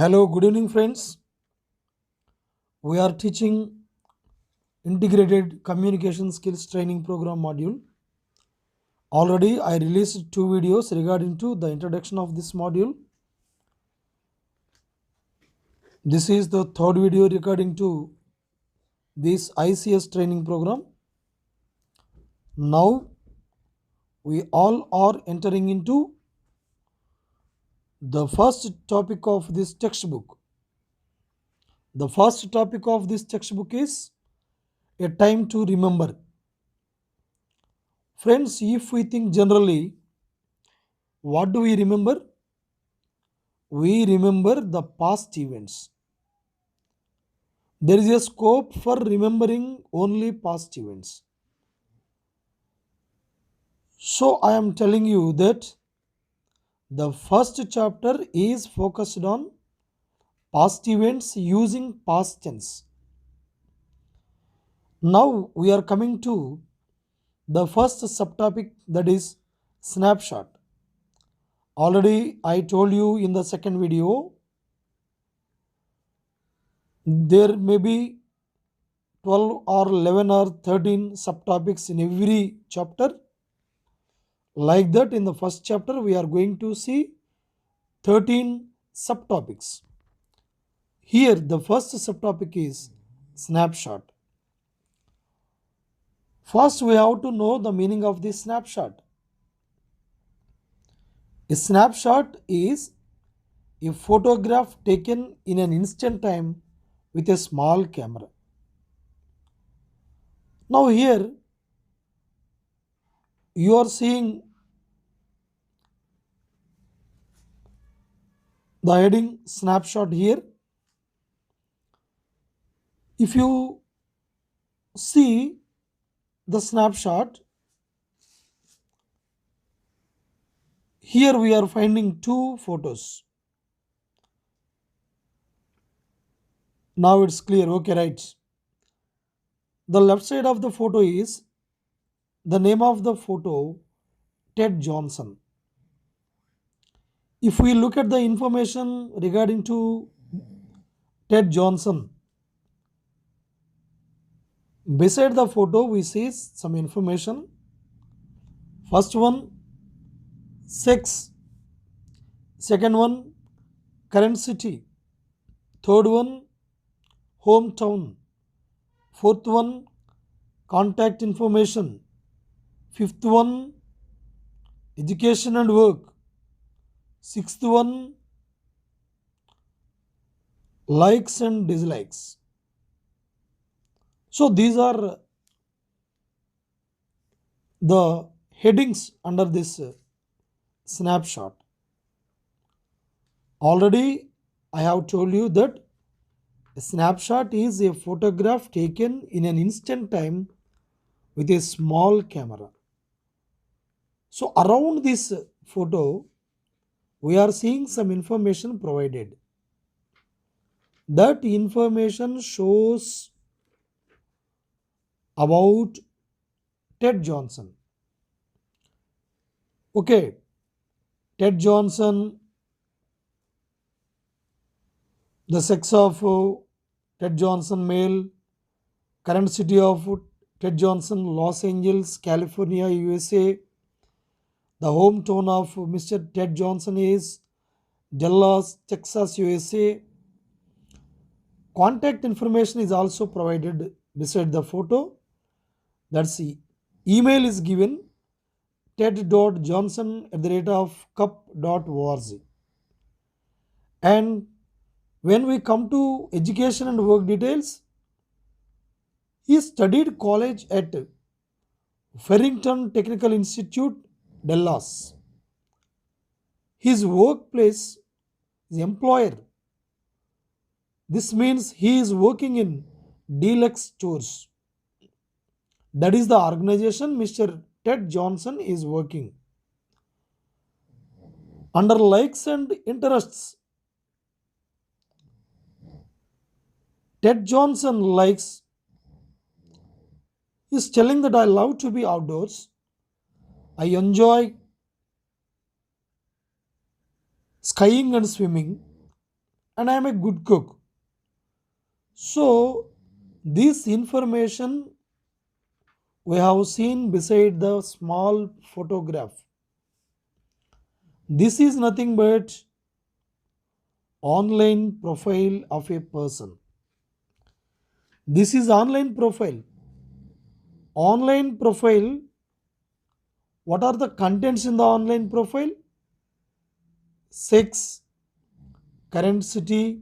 Hello, good evening, friends. We are teaching integrated communication skills training program module. Already, I released two videos regarding to the introduction of this module. This is the third video regarding to this ICS training program. Now, we all are entering into the first topic of this textbook. The first topic of this textbook is a time to remember. Friends, if we think generally, what do we remember? We remember the past events. There is a scope for remembering only past events. So I am telling you that the first chapter is focused on past events using past tense. Now we are coming to the first subtopic, that is snapshot. Already I told you in the second video, there may be 12 or 11 or 13 subtopics in every chapter. Like that, in the first chapter, we are going to see 13 subtopics. Here, the first subtopic is snapshot. First, we have to know the meaning of this snapshot. A snapshot is a photograph taken in an instant time with a small camera. Now, here you are seeing the heading snapshot here. If you see the snapshot, here we are finding two photos. Now it's clear, okay, right? The left side of the photo is the name of the photo, Ted Johnson. If we look at the information regarding to Ted Johnson, beside the photo we see some information. First one, sex. Second one, current city. Third one, hometown. Fourth one, contact information. Fifth one, education and work. Sixth one, likes and dislikes. So these are the headings under this snapshot. Already I have told you that a snapshot is a photograph taken in an instant time with a small camera. So around this photo, we are seeing some information provided. That information shows about Ted Johnson. Okay, Ted Johnson, the sex of Ted Johnson, male, current city of Ted Johnson, Los Angeles, California, USA. The hometown of Mr. Ted Johnson is Dallas, Texas, USA. Contact information is also provided beside the photo. That's the email is given, ted.johnson@cup.org. And when we come to education and work details, he studied college at Farrington Technical Institute, Dallas. His workplace is employer. This means he is working in Deluxe Stores. That is the organization Mr. Ted Johnson is working. Under likes and interests, Ted Johnson likes is telling that I love to be outdoors. I enjoy skiing and swimming, and I am a good cook. So, this information we have seen beside the small photograph. This is nothing but online profile of a person. This is online profile. Online profile, what are the contents in the online profile? Sex, current city,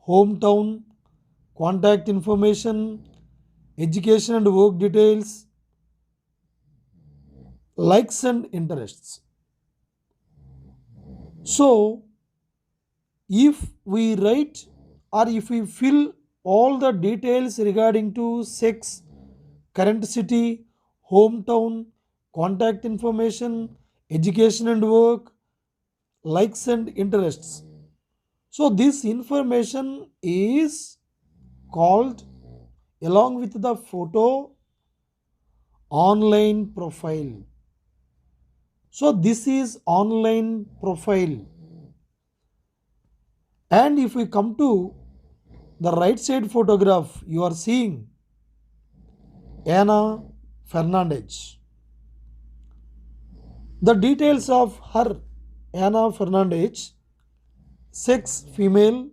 hometown, contact information, education and work details, likes and interests. So, if we write or if we fill all the details regarding to sex, current city, hometown, contact information, education and work, likes and interests. So, this information is called along with the photo online profile. So, this is online profile. And if we come to the right side photograph, you are seeing Anna Fernandez. The details of her, Anna Fernandez: sex female,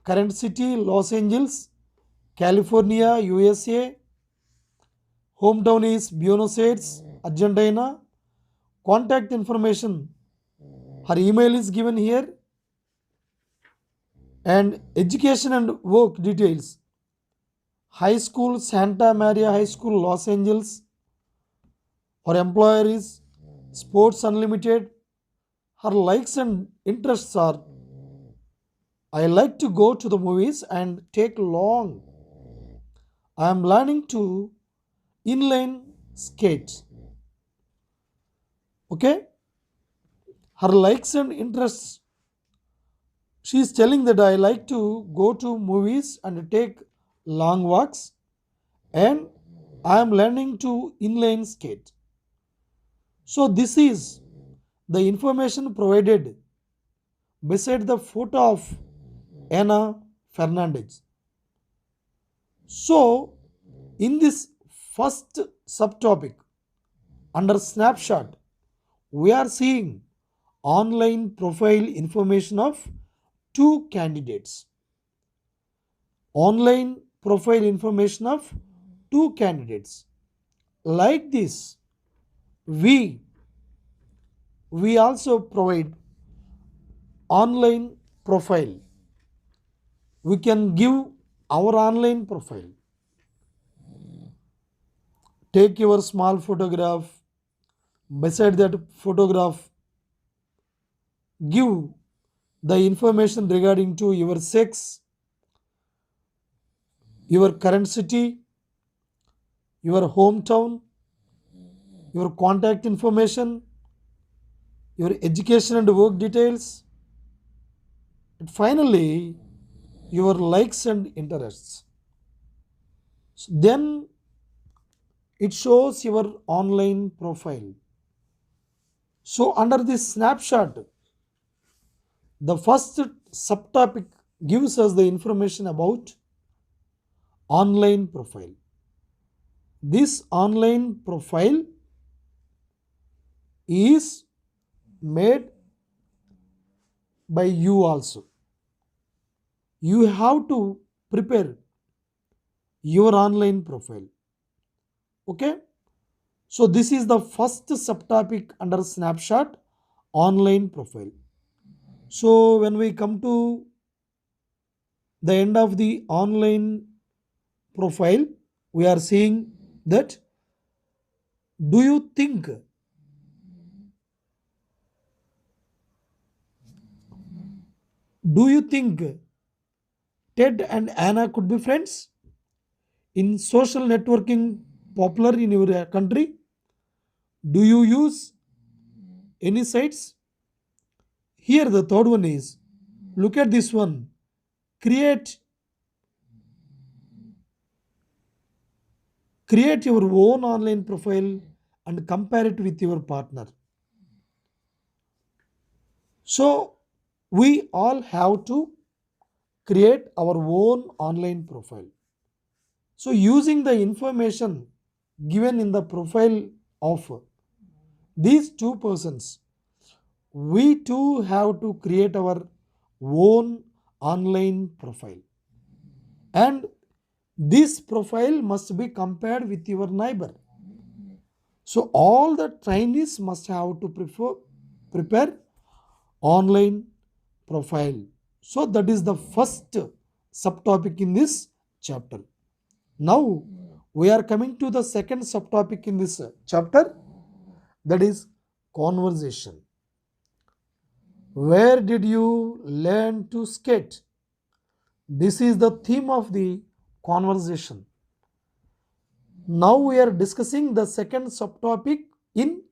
current city Los Angeles, California, USA, hometown is Buenos Aires, Argentina, contact information, her email is given here, and education and work details: high school Santa Maria High School, Los Angeles. Her employer is Sports Unlimited. Her likes and interests are: I like to go to the movies and take long. I am learning to inline skate. Okay? Her likes and interests. She is telling that I like to go to movies and take long walks, and I am learning to inline skate. So, this is the information provided beside the photo of Anna Fernandez. So, in this first subtopic under snapshot, we are seeing online profile information of two candidates. Online profile information of two candidates. Like this, we also provide online profile. We can give our online profile. Take your small photograph. Beside that photograph, give the information regarding to your sex, your current city, your hometown, your contact information, your education and work details, and finally your likes and interests. So then it shows your online profile. So under this snapshot, the first subtopic gives us the information about online profile. This online profile is made by you also. You have to prepare your online profile. Okay? So this is the first subtopic under snapshot, online profile. So when we come to the end of the online profile, we are seeing that do you think Ted and Anna could be friends? In social networking popular in your country, do you use any sites? Here the third one is, look at this one. Create your own online profile and compare it with your partner. So we all have to create our own online profile. So using the information given in the profile of these two persons, we too have to create our own online profile, and this profile must be compared with your neighbor. So all the trainees must have to prepare online profile. So that is the first subtopic in this chapter. Now we are coming to the second subtopic in this chapter, that is conversation. Where did you learn to skate? This is the theme of the conversation. Now we are discussing the second subtopic in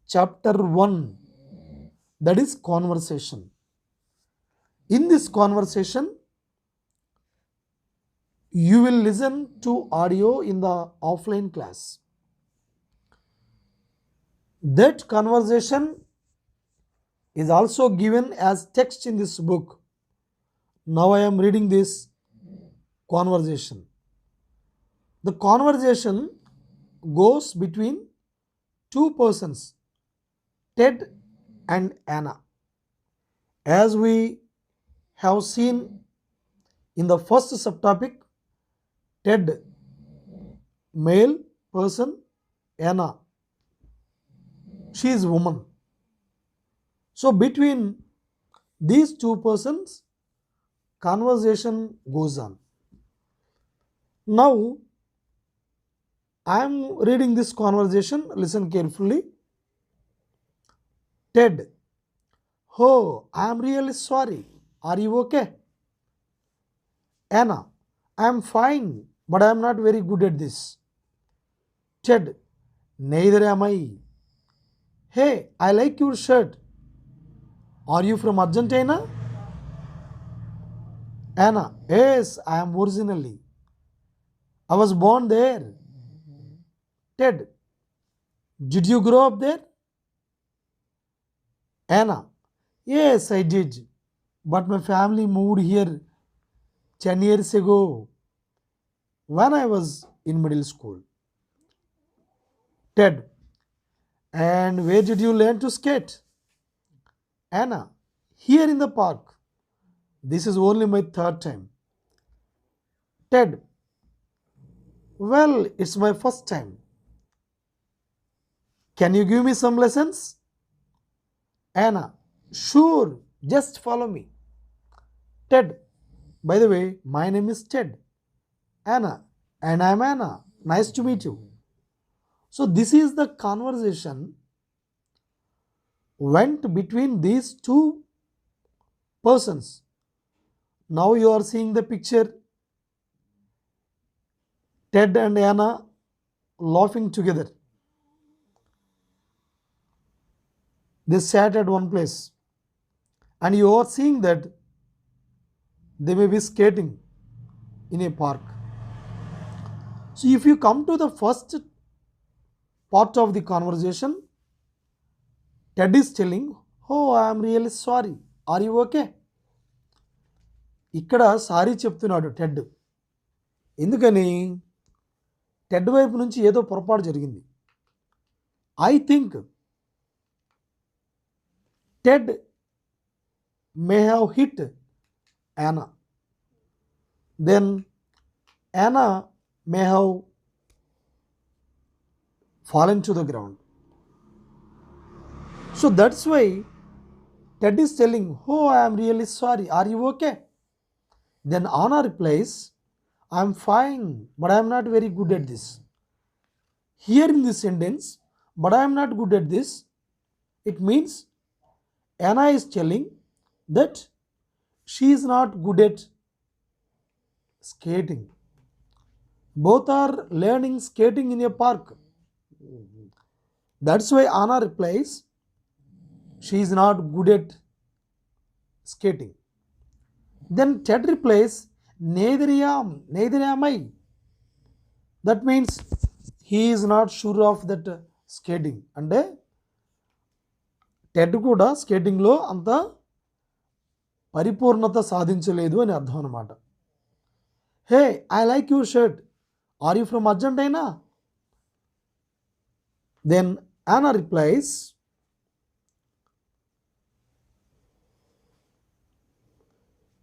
chapter 1, that is conversation. In this conversation, you will listen to audio in the offline class. That conversation is also given as text in this book. Now I am reading this conversation. The conversation goes between two persons, Ted and Anna. As we have seen in the first subtopic, Ted, male person, Anna, she is woman. So between these two persons, conversation goes on. Now I am reading this conversation, listen carefully. Ted, oh, I am really sorry. Are you okay? Anna, I am fine, but I am not very good at this. Ted, neither am I. Hey, I like your shirt. Are you from Argentina? Anna, yes, I am originally. I was born there. Ted, did you grow up there? Anna, yes, I did. But my family moved here 10 years ago when I was in middle school. Ted, and where did you learn to skate? Anna, here in the park. This is only my third time. Ted, well, it's my first time. Can you give me some lessons? Anna, sure, just follow me. Ted, by the way, my name is Ted. Anna, and I'm Anna. Nice to meet you. So this is the conversation went between these two persons. Now you are seeing the picture, Ted and Anna laughing together. They sat at one place, and you are seeing that they may be skating in a park. So if you come to the first part of the conversation, Ted is telling, oh, I am really sorry. Are you okay? ఇక్కడ sorry చెప్తున్నాడు Ted. ఎందుకని? Ted వైపు నుంచి ఏదో పొరపాటు జరిగింది. I think Ted may have hit Anna. Then Anna may have fallen to the ground. So that's why Ted is telling, oh, I am really sorry. Are you okay? Then Anna replies, I am fine, but I am not very good at this. Here in this sentence, but I am not good at this, it means Anna is telling that she is not good at skating. Both are learning skating in a park. That's why Anna replies, she is not good at skating. Then Ted replies, neither am I. That means he is not sure of that skating. అంటే Ted కూడా స్కేటింగ్లో అంత పరిపూర్ణత సాధించలేదు అని అర్థం అన్నమాట. Hey, I like your shirt, are you from Argentina? Then Anna replies,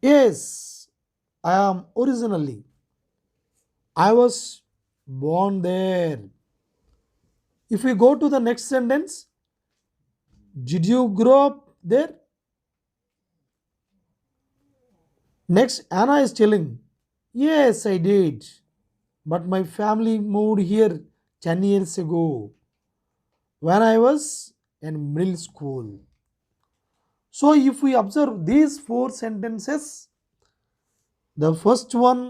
yes, I am originally. I was born there. If we go to the next sentence, did you grow up there? Next, Anna is telling, yes, I did. But my family moved here 10 years ago when I was in middle school. So, if we observe these 4 sentences, the first one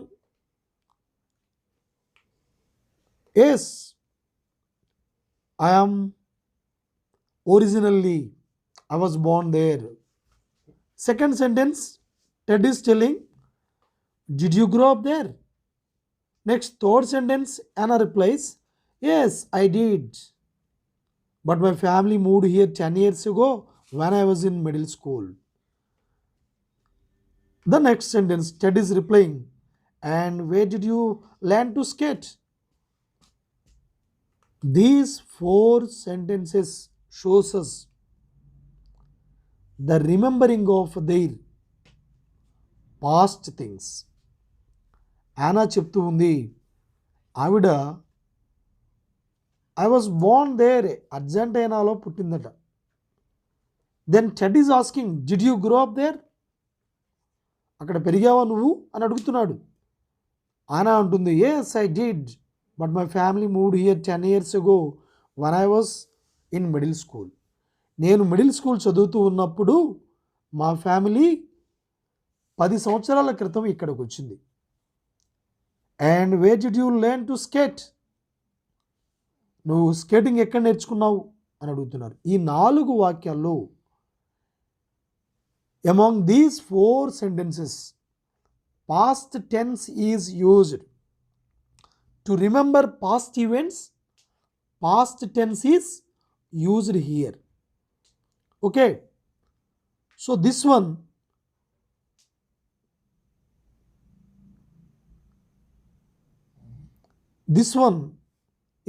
is I am originally, I was born there. Second sentence, Ted is telling, did you grow up there? Next, third sentence, Anna replies, yes, I did. But my family moved here 10 years ago when I was in middle school. The next sentence, Ted is replying, and where did you learn to skate? These 4 sentences shows us the remembering of their past things. Anna చెప్తూ ఉంది, ఆవిడ I was born there, అర్జెంటైనాలో పుట్టిందట. Then Ted is asking, did you grow up there? అక్కడ పెరిగావా నువ్వు అని అడుగుతున్నాడు. ఆనా అంటుంది, yes I did, but my family moved here 10 years ago when I was in middle school. నేను మిడిల్ స్కూల్ చదువుతూ ఉన్నప్పుడు మా ఫ్యామిలీ 10 సంవత్సరాల క్రితం ఇక్కడికి వచ్చింది. And where did you learn to skate? నువ్వు స్కేటింగ్ ఎక్కడ నేర్చుకున్నావు అని అడుగుతున్నారు. ఈ 4 వాక్యాల్లో among these 4 sentences, past tense is used to remember past events. Past tense is used here. Okay, so this one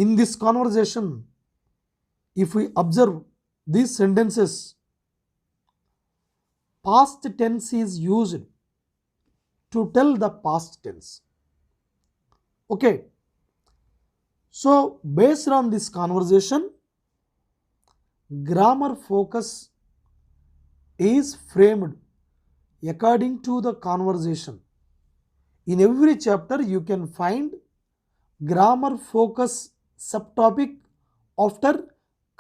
in this conversation, if we observe these sentences, past tense is used to tell the past tense. Okay, so based on this conversation, grammar focus is framed according to the conversation. In every chapter you can find grammar focus subtopic after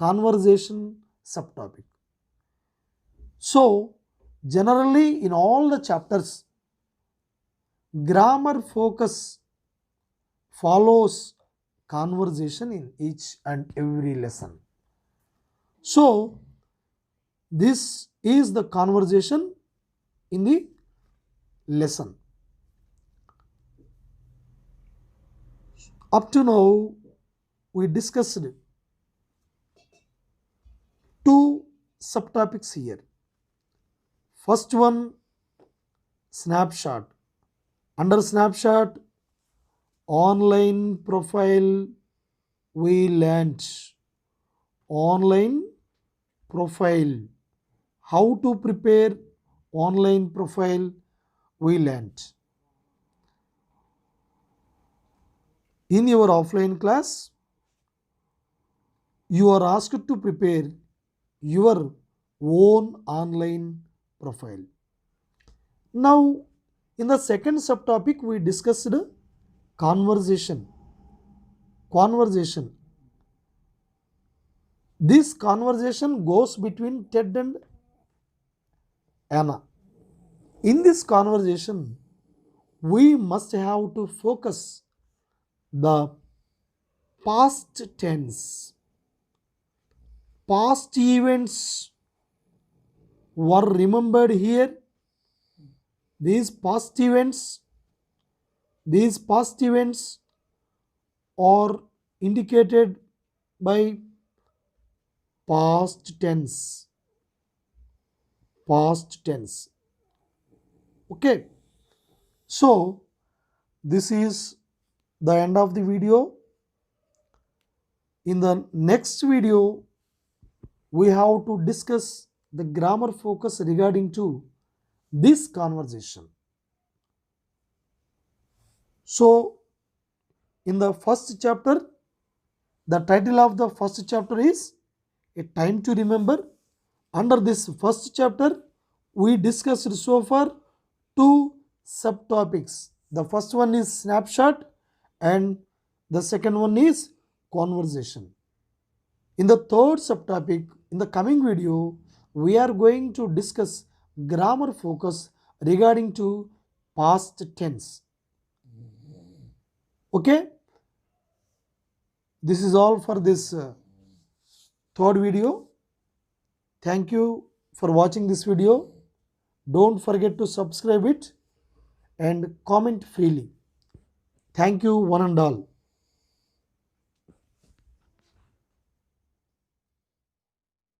conversation subtopic. So generally in all the chapters, grammar focus follows conversation in each and every lesson. So this is the conversation in the lesson. Up to now we discussed 2 subtopics here. First one, snapshot. Under snapshot, online profile we learnt. Online profile, how to prepare online profile we learnt. In your offline class, you are asked to prepare your own online profile. Now, in the second subtopic, we discussed conversation. This conversation goes between Ted and Anna. In this conversation, we must have to focus the past tense. Past events were remembered here. These past events are indicated by past tense. Okay, so this is the end of the video. In the next video, we have to discuss the grammar focus regarding to this conversation. So, in the first chapter, the title of the first chapter is A Time to Remember. Under this first chapter, we discussed so far two subtopics. The first one is snapshot and the second one is conversation. In the third subtopic, in the coming video, we are going to discuss grammar focus regarding to past tense. Okay, this is all for this third video. Thank you for watching this video. Don't forget to subscribe it and comment freely. Thank you one and all.